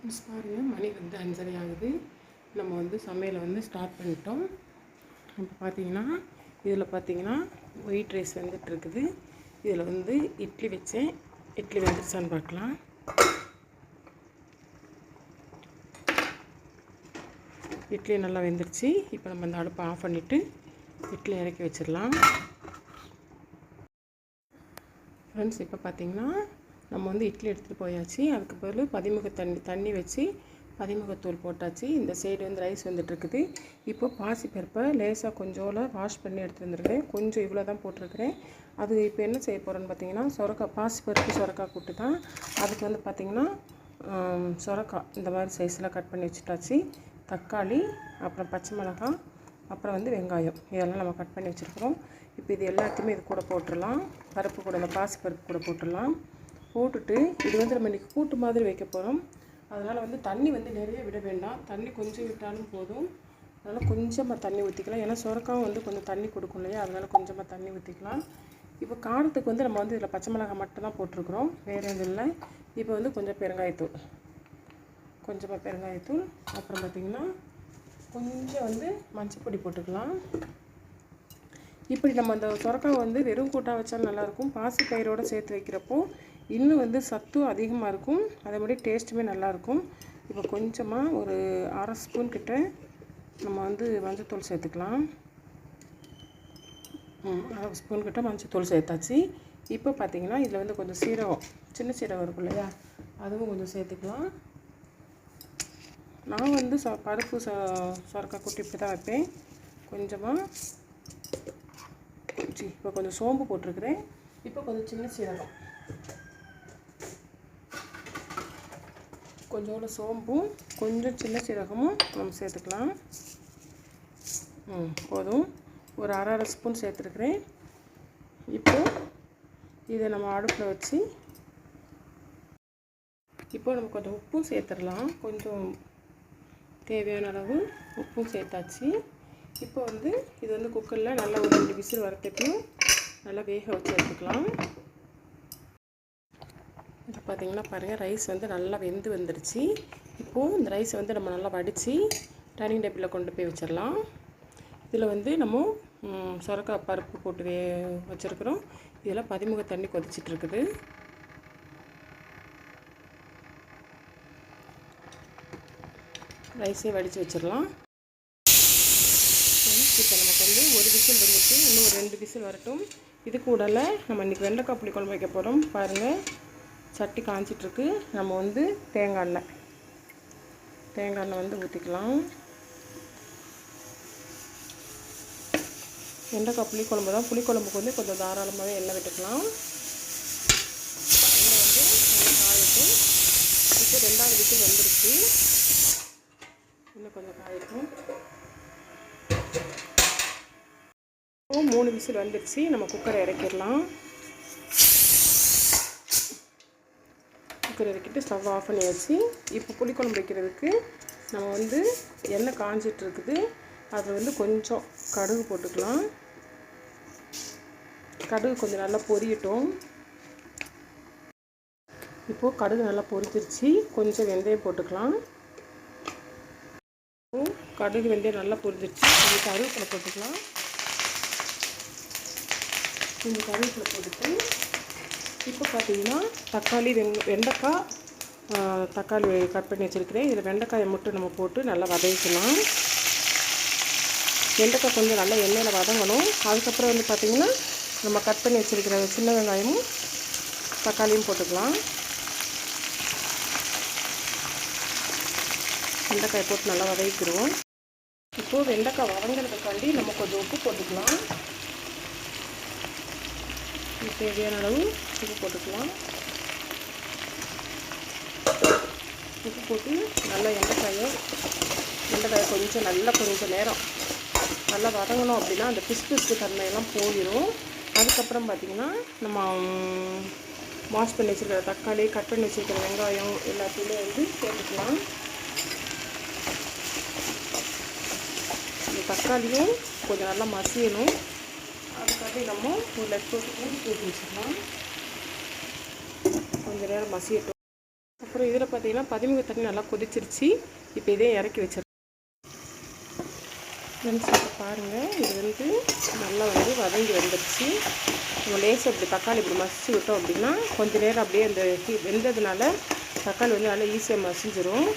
Miss பாருங்கள், மணி வந்து 5:30 ஆகுது. நம்ம வந்து சமையலை வந்து ஸ்டார்ட் பண்ணிட்டோம். இப்போ பார்த்தீங்கன்னா இதில் பார்த்தீங்கன்னா ஒயிட் ரைஸ் வந்துட்டுருக்குது. இதில் வந்து இட்லி வச்சேன். இட்லி வெந்துருச்சான்னு பார்க்கலாம். இட்லி நல்லா வெந்துருச்சு. இப்போ நம்ம அந்த அடுப்பை ஆஃப் பண்ணிவிட்டு இட்லி இறக்கி வச்சிடலாம். ஃப்ரெண்ட்ஸ், இப்போ பார்த்தீங்கன்னா நம்ம வந்து இட்லி எடுத்துகிட்டு போயாச்சு. அதுக்கு பதில் பதிமுக தண்ணி வச்சு பதிமுகத்தூள் போட்டாச்சு. இந்த சைடு வந்து ரைஸ் வந்துட்டுருக்குது. இப்போ பாசிப்பருப்பை லேசாக கொஞ்சோல வாஷ் பண்ணி எடுத்துகிட்டு வந்துருக்கேன். கொஞ்சம் இவ்வளோ தான் போட்டிருக்கிறேன். அது இப்போ என்ன செய்ய போகிறேன்னு பார்த்தீங்கன்னா, பாசிப்பருப்பு சொரக்காய் கூட்டு தான். அதுக்கு வந்து பார்த்திங்கன்னா சொரக்காய் இந்த மாதிரி சைஸில் கட் பண்ணி வச்சுட்டாச்சு. தக்காளி, அப்புறம் பச்சை மிளகாய், அப்புறம் வந்து வெங்காயம், இதெல்லாம் நம்ம கட் பண்ணி வச்சுருக்கிறோம். இப்போ இது எல்லாத்தையுமே இது கூட போட்டுடலாம். பருப்பு கூட, இந்த பாசிப்பருப்பு கூட போட்டுடலாம். போட்டுட்டு இது வந்து நம்ம இன்றைக்கி கூட்டு மாதிரி வைக்க போகிறோம். அதனால் வந்து தண்ணி வந்து நிறைய விட வேண்டாம். தண்ணி கொஞ்சம் விட்டாலும் போதும். அதனால் கொஞ்சமாக தண்ணி ஊற்றிக்கலாம். ஏன்னா சொரக்காவும் வந்து கொஞ்சம் தண்ணி கொடுக்கும் இல்லையா, அதனால் கொஞ்சமாக தண்ணி ஊற்றிக்கலாம். இப்போ காரத்துக்கு வந்து நம்ம வந்து இதில் பச்சை மிளகாய் மட்டும் தான் போட்டிருக்கிறோம், வேறு எதுவும் இல்லை. இப்போ வந்து கொஞ்சமாக பெருங்காயத்தூள், அப்புறம் பார்த்திங்கன்னா கொஞ்சம் வந்து மஞ்சப்பொடி போட்டுக்கலாம். இப்படி நம்ம அந்த சொரக்காய் வந்து வெறும் கூட்டாக வச்சாலும் நல்லாயிருக்கும். பாசி பயிரோடு சேர்த்து வைக்கிறப்போ இன்னும் வந்து சத்து அதிகமாக இருக்கும். அதே மாதிரி டேஸ்ட்டுமே நல்லாயிருக்கும். இப்போ கொஞ்சமாக ஒரு 1/2 ஸ்பூன் கிட்ட நம்ம வந்து மஞ்சத்தூள் சேர்த்துக்கலாம். 1/2 ஸ்பூன் கிட்ட மஞ்சத்தூள் சேர்த்தாச்சு. இப்போ பார்த்திங்கன்னா இதில் வந்து கொஞ்சம் சீரகம், சின்ன சீரகம் இருக்கும் இல்லையா, அதுவும் கொஞ்சம் சேர்த்துக்கலாம். நான் வந்து பருப்பு சொரக்காய் கூட்டு இப்படி தான் வைப்பேன். இப்போ கொஞ்சம் சோம்பு போட்டிருக்கிறேன். இப்போ கொஞ்சம் சின்ன சீரகம், கொஞ்சோண்டு சோம்பும் கொஞ்சம் சின்ன சீரகமும் நம்ம சேர்த்துக்கலாம். போதும். ஒரு 1/2 ஸ்பூன் சேர்த்துருக்குறேன். இப்போது இதை நம்ம அடுப்பில் வச்சு இப்போ நம்ம கொஞ்சம் உப்பும் சேர்த்துடலாம். கொஞ்சம் தேவையான அளவு உப்பும் சேர்த்தாச்சு. இப்போ வந்து இது வந்து குக்கரில் நல்லா ஒரு 2 விசில் வரத்துக்கும் நல்லா வேக வச்சு எடுத்துக்கலாம். இது பார்த்திங்கன்னா பாருங்கள், ரைஸ் வந்து நல்லா வெந்து வந்துடுச்சு. இப்போது இந்த ரைஸை வந்து நம்ம நல்லா வடித்து டைனிங் டேபிளில் கொண்டு போய் வச்சிடலாம். இதில் வந்து நம்ம சொரக்காய் பருப்பு போட்டு வச்சுருக்குறோம். இதில் பதிமுக தண்ணி கொதிச்சிட்ருக்குது. ரைஸையும் வடித்து வச்சிடலாம். இப்போ நமக்கு வந்து ஒரு விசில் வந்துட்டு இன்னும் ஒரு 2 விசில் வரட்டும். இது கூடல நம்ம இன்றைக்கி வெண்டைக்காய் புளி குழம்பு வைக்க போகிறோம். பாருங்கள், சட்டி காய்ச்சிட்ருக்கு. நம்ம வந்து தேங்காய் எண்ணெய் வந்து ஊற்றிக்கலாம். வெண்டைக்காய் புளி குழம்பு தான். புளி குழம்புக்கு வந்து கொஞ்சம் தாராளமாகவே எண்ணெய் விட்டுக்கலாம். எண்ணெய் வந்து நல்லா காயட்டும். இப்போ 2வது விசில் வந்துருச்சு. இன்னும் கொஞ்சம் காயட்டும். 3 விசில் வந்துடுச்சு. நம்ம குக்கரை இறக்கிடலாம். குக்கர் இறக்கிட்டு ஸ்டவ் ஆஃப் பண்ணியாச்சு. இப்போ புளிக்குழம்பு வைக்கிறதுக்கு நம்ம வந்து எண்ணெய் காஞ்சிட்ருக்குது. அதில் வந்து கொஞ்சம் கடுகு போட்டுக்கலாம். கடுகு கொஞ்சம் நல்லா பொரியட்டும். இப்போது கடுகு நல்லா பொரிச்சிருச்சு. கொஞ்சம் வெந்தயம் போட்டுக்கலாம். கடுகு வெந்தயம் நல்லா பொரிஞ்சிருச்சு. கொஞ்சம் கருவேப்பிலை போட்டுக்கலாம். கொஞ்சம் கருவேப்பிலை போட்டுட்டு இப்போ பார்த்தீங்கன்னா வெண்டைக்காய் தக்காளி கட் பண்ணி வச்சுருக்கிறேன். இதில் வெண்டைக்காயை மட்டும் நம்ம போட்டு நல்லா வதக்கிக்கலாம். வெண்டைக்காய் கொஞ்சம் நல்லா எண்ணெயில் வதங்கணும். அதுக்கப்புறம் வந்து பார்த்திங்கன்னா நம்ம கட் பண்ணி வச்சுருக்கிற சின்ன வெங்காயமும் தக்காளியும் போட்டுக்கலாம். வெண்டைக்காயை போட்டு நல்லா வதக்கிடுவோம். இப்போது வெண்டைக்காய் வதங்கிறதுக்காண்டி நம்ம கொஞ்சம் உப்பு போட்டுக்கலாம். தேவையான அளவு உப்பு போட்டுக்கலாம். உப்பு போட்டு நல்லா வெண்டைக்காயை கொஞ்சம் நேரம் நல்லா வதங்கணும். அப்படின்னா அந்த பிசு தன்மையெல்லாம் போயிடும். அதுக்கப்புறம் பார்த்திங்கன்னா நம்ம வாஷ் பண்ணி வச்சுருக்கிற தக்காளி, கட் பண்ணி வச்சுருக்கிற வெங்காயம் எல்லாத்தையுமே வந்து சேர்த்துக்கலாம். இந்த தக்காளியும் கொஞ்சம் நல்லா மசியணும். அதுக்காக நம்ம ஒரு லெட் போட்டு ஊற்றி வச்சுக்கலாம். கொஞ்சம் நேரம் மசியட்டும். அப்புறம் இதில் பார்த்திங்கன்னா பதிமுக தண்ணி நல்லா கொதிச்சிருச்சு. இப்போ இதே இறக்கி வச்சிருக்கேன். ஃப்ரெண்ட்ஸ் இப்போ பாருங்கள், இது வந்து நல்லா வந்து வதங்கி வந்துடுச்சு. நம்ம லேசாக இப்படி தக்காளி இப்படி மசிச்சு விட்டோம் அப்படின்னா கொஞ்சம் நேரம் அப்படியே அந்த வெந்ததுனால தக்காளி வந்து நல்லா ஈஸியாக மசிஞ்சிடும்.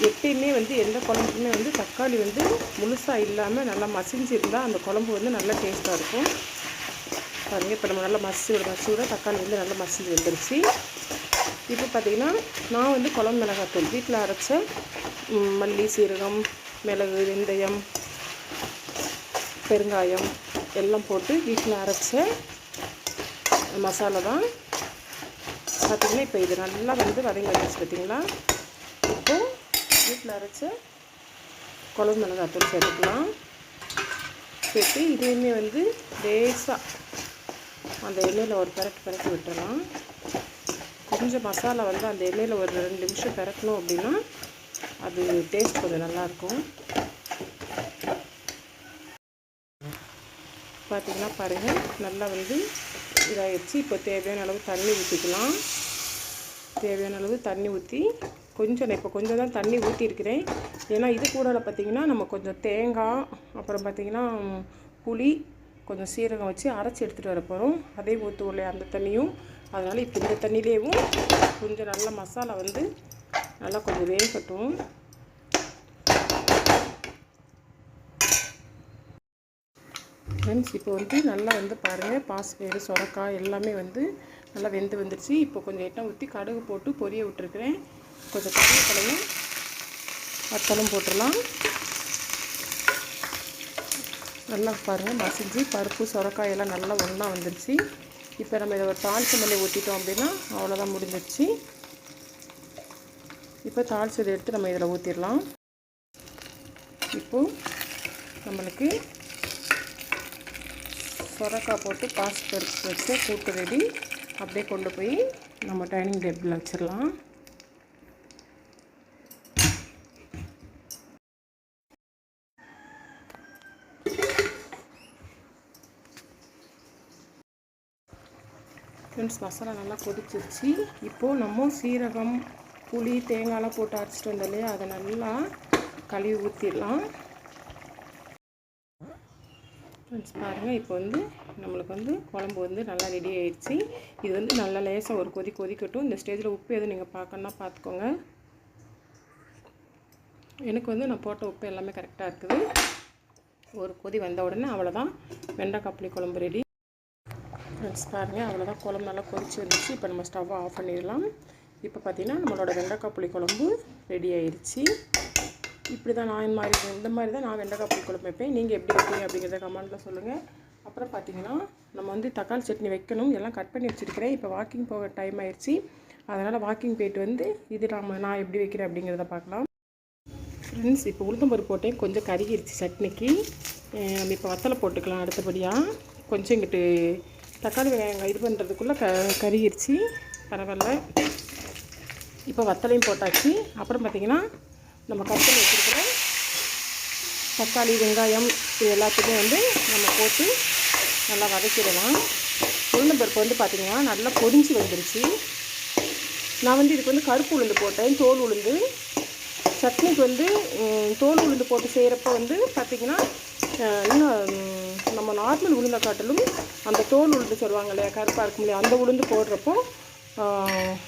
எப்பயுமே வந்து எந்த குழம்புக்குமே வந்து தக்காளி வந்து முழுசாக இல்லாமல் நல்லா மசிஞ்சிருந்தால் அந்த குழம்பு வந்து நல்லா டேஸ்ட்டாக இருக்கும். பாருங்கள், இப்போ நம்ம நல்லா மசிச்சு விட தக்காளி வந்து நல்லா மசிஞ்சு வந்துருச்சு. இப்போ பார்த்திங்கன்னா நான் வந்து குழம்பு மிளகாத்தூள் வீட்டில் அரைச்ச மல்லி, சீரகம், மிளகு, வெந்தயம், பெருங்காயம் எல்லாம் போட்டு வீட்டில் அரைச்ச மசாலா தான். பார்த்திங்கன்னா இப்போ இது நல்லா வந்து வதங்கி வந்துச்சு. பார்த்திங்களா, இப்போது வீட்டில் அரைச்ச குழம்பு மிளகாத்தூள் சேர்த்துக்கலாம். சேர்த்து இதையுமே வந்து லேசாக அந்த எண்ணெயில் ஒரு பிரட்டி விட்டுடலாம். கொஞ்சம் மசாலா வந்து அந்த எண்ணெயில் ஒரு 2 நிமிஷம் பிரட்டணும் அப்படின்னா அது டேஸ்ட் கொஞ்சம் நல்லாயிருக்கும். பார்த்திங்கன்னா பாருங்கள், நல்லா வந்து இதாகிடுச்சு. இப்போ தேவையான அளவு தண்ணி ஊற்றிக்கலாம். தேவையான அளவு தண்ணி ஊற்றி கொஞ்சம் இப்போ கொஞ்சம் தான் தண்ணி ஊற்றிருக்கிறேன். ஏன்னா இது கூட பார்த்திங்கன்னா நம்ம கொஞ்சம் தேங்காய், அப்புறம் பார்த்திங்கன்னா புளி, கொஞ்சம் சீரகம் வச்சு அரைச்சி எடுத்துகிட்டு வர போகிறோம். அதே ஊற்றுவோம் இல்லையா அந்த தண்ணியும். அதனால் இப்போ இந்த தண்ணியிலேயும் கொஞ்சம் நல்லா மசாலா வந்து நல்லா கொஞ்சம் வேகட்டும். ஃப்ரெண்ட்ஸ் இப்போ வந்து நல்லா வந்து பாருங்கள், பாசிப்பயிறு, சொரக்காய் எல்லாமே வந்து நல்லா வெந்து வந்துடுச்சு. இப்போ கொஞ்சம் எண்ணெய் ஊற்றி கடுகு போட்டு பொரிய விட்டுருக்குறேன். கொஞ்சம் கருவேப்பிலையும் வத்தலும் போட்டுடலாம். நல்லா பாருங்கள் மசிஞ்சு பருப்பு, சொரக்காய் எல்லாம் நல்லா ஒன்றா வந்துடுச்சு. இப்போ நம்ம இதை ஒரு தாளிச்ச மல்லி ஊற்றிட்டோம் அப்படின்னா அவ்வளோதான், முடிஞ்சிடுச்சு. இப்போ தாளிச்சதை எடுத்து நம்ம இதில் ஊற்றிடலாம். இப்போது நம்மளுக்கு சொரக்காய் போட்டு பாசிப்பருப்பு வச்சு கூட்டு ரெடி. அப்படியே கொண்டு போய் நம்ம டைனிங் டேபிளில் வச்சிடலாம். ஃப்ரெண்ட்ஸ் மசாலா நல்லா கொதிச்சிருச்சு. இப்போது நம்ம சீரகம், புளி, தேங்காயெலாம் போட்டு அரைச்சிட்டு வந்தோம் இல்லையா, அதை நல்லா கழுவி ஊற்றிடலாம். ஃப்ரெண்ட்ஸ் பாருங்கள், இப்போ வந்து நம்மளுக்கு வந்து குழம்பு வந்து நல்லா ரெடி ஆகிடுச்சு. இது வந்து நல்லா லேசாக ஒரு கொதிக்கட்டும். இந்த ஸ்டேஜில் உப்பு எதுவும் நீங்கள் பார்க்கணுன்னா பார்த்துக்கோங்க. எனக்கு வந்து நான் போட்ட உப்பு எல்லாமே கரெக்டாக இருக்குது. ஒரு கொதி வந்த உடனே அவ்வளோதான், வெண்டைக்காய் புளி குழம்பு ரெடி. ஃப்ரெண்ட்ஸ் பாருங்கள், அவ்வளோதான், குழம்பு நல்லா கொதிச்சு வந்துச்சு. இப்போ நம்ம ஸ்டவ்வை ஆஃப் பண்ணிடலாம். இப்போ பார்த்திங்கன்னா நம்மளோட வெண்டைக்காய் புளி குழம்பு ரெடி ஆயிடுச்சு. இப்படி தான் நான் இந்த மாதிரி தான் நான் வெண்டைக்காய் புளி குழம்பு வைப்பேன். நீங்கள் எப்படி வைப்பீங்க அப்படிங்கிறத கமெண்ட்டில் சொல்லுங்கள். அப்புறம் பார்த்திங்கன்னா நம்ம வந்து தக்காளி சட்னி வைக்கணும், எல்லாம் கட் பண்ணி வச்சுருக்கிறேன். இப்போ வாக்கிங் போக டைம் ஆயிடுச்சு. அதனால் வாக்கிங் போயிட்டு வந்து இது நான் எப்படி வைக்கிறேன் அப்படிங்கிறத பார்க்கலாம். ஃப்ரெண்ட்ஸ் இப்போ உளுந்தம்பருப்பு போட்டேன், கொஞ்சம் கருகிருச்சு சட்னிக்கு. நம்ம இப்போ வத்தலை போட்டுக்கலாம். அடுத்தபடியாக கொஞ்சம் இங்கிட்டு தக்காளி வெங்காயம் இது பண்ணுறதுக்குள்ளே கருகிருச்சு, பரவாயில்ல. இப்போ வத்தலையும் போட்டாச்சு. அப்புறம் பார்த்திங்கன்னா நம்ம கட் பண்ணி வச்சுருக்கிற தக்காளி, வெங்காயம் இது எல்லாத்தையுமே வந்து நம்ம போட்டு நல்லா வதக்கிடலாம். உளுந்தம்பருப்பு வந்து பார்த்திங்கன்னா நல்லா பொரிஞ்சு வந்துருச்சு. நான் வந்து இதுக்கு வந்து கருப்பு உளுந்து போட்டேன், தோல் உளுந்து. சட்னிக்கு வந்து தோல் உளுந்து போட்டு செய்கிறப்ப வந்து பார்த்திங்கன்னா இன்னும் நம்ம நார்மல் உளுந்தை காட்டிலும் அந்த தோல் உளுந்து சொல்லுவாங்க இல்லையா, கருப்பாக இருக்கும் இல்லையா, அந்த உளுந்து போடுறப்போ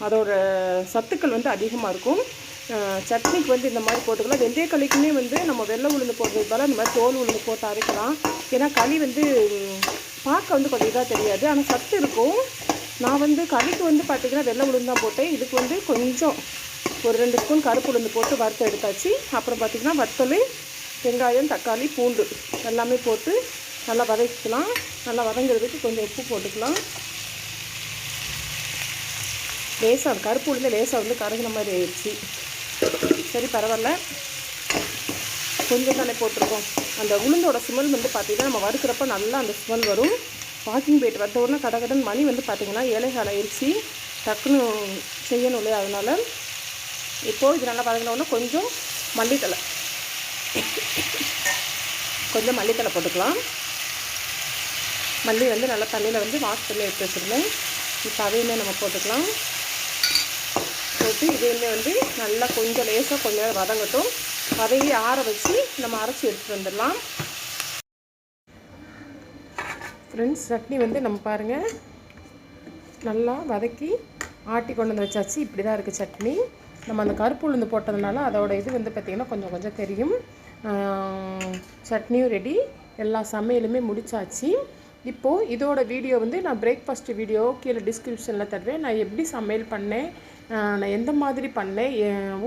அதோட சத்துக்கள் வந்து அதிகமாக இருக்கும். சட்னிக்கு வந்து இந்த மாதிரி போட்டுக்கலாம். வெந்தயக்களிக்குமே வந்து நம்ம வெள்ளை உளுந்து போடுறது போல் இந்த மாதிரி தோல் உளுந்து போட்டு அரைக்கலாம். ஏன்னா களி வந்து பார்க்க வந்து கொஞ்சம் இதாக தெரியாது, ஆனால் சத்து இருக்கும். நான் வந்து களிக்கு வந்து பார்த்திங்கன்னா வெள்ளை உளுந்து தான் போட்டேன். இதுக்கு வந்து கொஞ்சம் ஒரு 2 ஸ்பூன் கருப்பு உளுந்து போட்டு வறுத்து எடுத்தாச்சு. அப்புறம் பார்த்திங்கன்னா வத்தல், வெங்காயம், தக்காளி, பூண்டு எல்லாமே போட்டு நல்லா வதக்கிக்கலாம். நல்லா வதங்கிறதுக்கு கொஞ்சம் உப்பு போட்டுக்கலாம். லேசாக கருப்பு உளுந்து லேசாக வந்து கருகின மாதிரி ஆயிடுச்சு. சரி பரவாயில்ல, கொஞ்சம் தானே போட்டிருக்கோம். அந்த உளுந்தோட ஸ்மெல் வந்து பார்த்திங்கன்னா நம்ம வறுக்கிறப்ப நல்லா அந்த ஸ்மெல் வரும். வாக்கிங் போய்ட்டு வந்த உடனே கடகடன் மணி வந்து பார்த்திங்கன்னா 7:15 ஆயிடுச்சு. டக்குன்னு செய்யணும் இல்லையா, அதனால் இப்போது இது நல்லா வதங்கின உடனே கொஞ்சம் மல்லித்தலை போட்டுக்கலாம். மல்லி வந்து நல்லா தண்ணியில் வந்து வாஷ் பண்ணி எடுத்து வச்சுருந்தேன். இப்போ அதையுமே நம்ம போட்டுக்கலாம். போட்டு இதையுமே வந்து நல்லா கொஞ்சம் லேசாக கொஞ்சம் நேரம் வதங்கட்டும். வதங்கி ஆற வச்சு நம்ம அரைச்சி எடுத்துகிட்டு வந்துடலாம். ஃப்ரெண்ட்ஸ், சட்னி வந்து நம்ம பாருங்கள் நல்லா வதக்கி ஆட்டி கொண்டு வந்து வச்சாச்சு. இப்படி தான் இருக்குது சட்னி. நம்ம அந்த கருப்பு உளுந்து போட்டதுனால அதோட இது வந்து பார்த்திங்கன்னா கொஞ்சம் கொஞ்சம் தெரியும். சட்னியும் ரெடி, எல்லா சமையலுமே முடிச்சாச்சு. இப்போது இதோட வீடியோ வந்து நான் பிரேக்ஃபாஸ்ட் வீடியோ கீழே டிஸ்கிரிப்ஷனில் தருவேன். நான் எப்படி சமையல் பண்ணேன், நான் எந்த மாதிரி பண்ணேன்,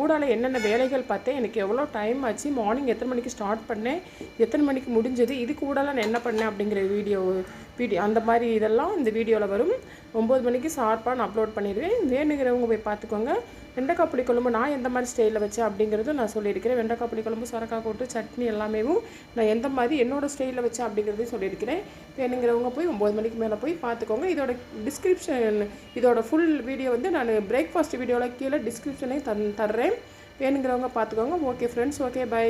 ஊடால என்னென்ன வேலைகள் பார்த்தேன், எனக்கு எவ்வளோ டைம் ஆச்சு, மார்னிங் எத்தனை மணிக்கு ஸ்டார்ட் பண்ணேன், எத்தனை மணிக்கு முடிஞ்சது, இதுக்கு ஊடால நான் என்ன பண்ணேன் அப்படிங்கிற வீடியோ அந்த மாதிரி இதெல்லாம் இந்த வீடியோவில் வரும். 9 மணிக்கு ஷார்ப்பாக நான் அப்லோட் பண்ணிடுவேன். வேணுங்கிறவங்க போய் பார்த்துக்கோங்க. வெண்டைக்காய் புளிக்குழம்பு நான் எந்த மாதிரி ஸ்டைலில் வச்சேன் அப்படிங்கிறதும் நான் சொல்லியிருக்கிறேன். வெண்டைக்காய் புளிக்குழம்பு, சொரக்காய் கூட்டு, சட்னி எல்லாமே நான் எந்த மாதிரி என்னோடய ஸ்டைலில் வச்சேன் அப்படிங்கிறதையும் சொல்லியிருக்கிறேன். வேணுங்கிறவங்க போய் 9 மணிக்கு மேலே போய் பார்த்துக்கோங்க. இதோட டிஸ்கிரிப்ஷன், இதோட ஃபுல் வீடியோ வந்து நான் பிரேக்ஃபாஸ்ட் வீடியோவில் கீழே டிஸ்கிரிப்ஷனே தர்றேன். வேணுங்கிறவங்க பார்த்துக்கோங்க. Okay friends, okay bye.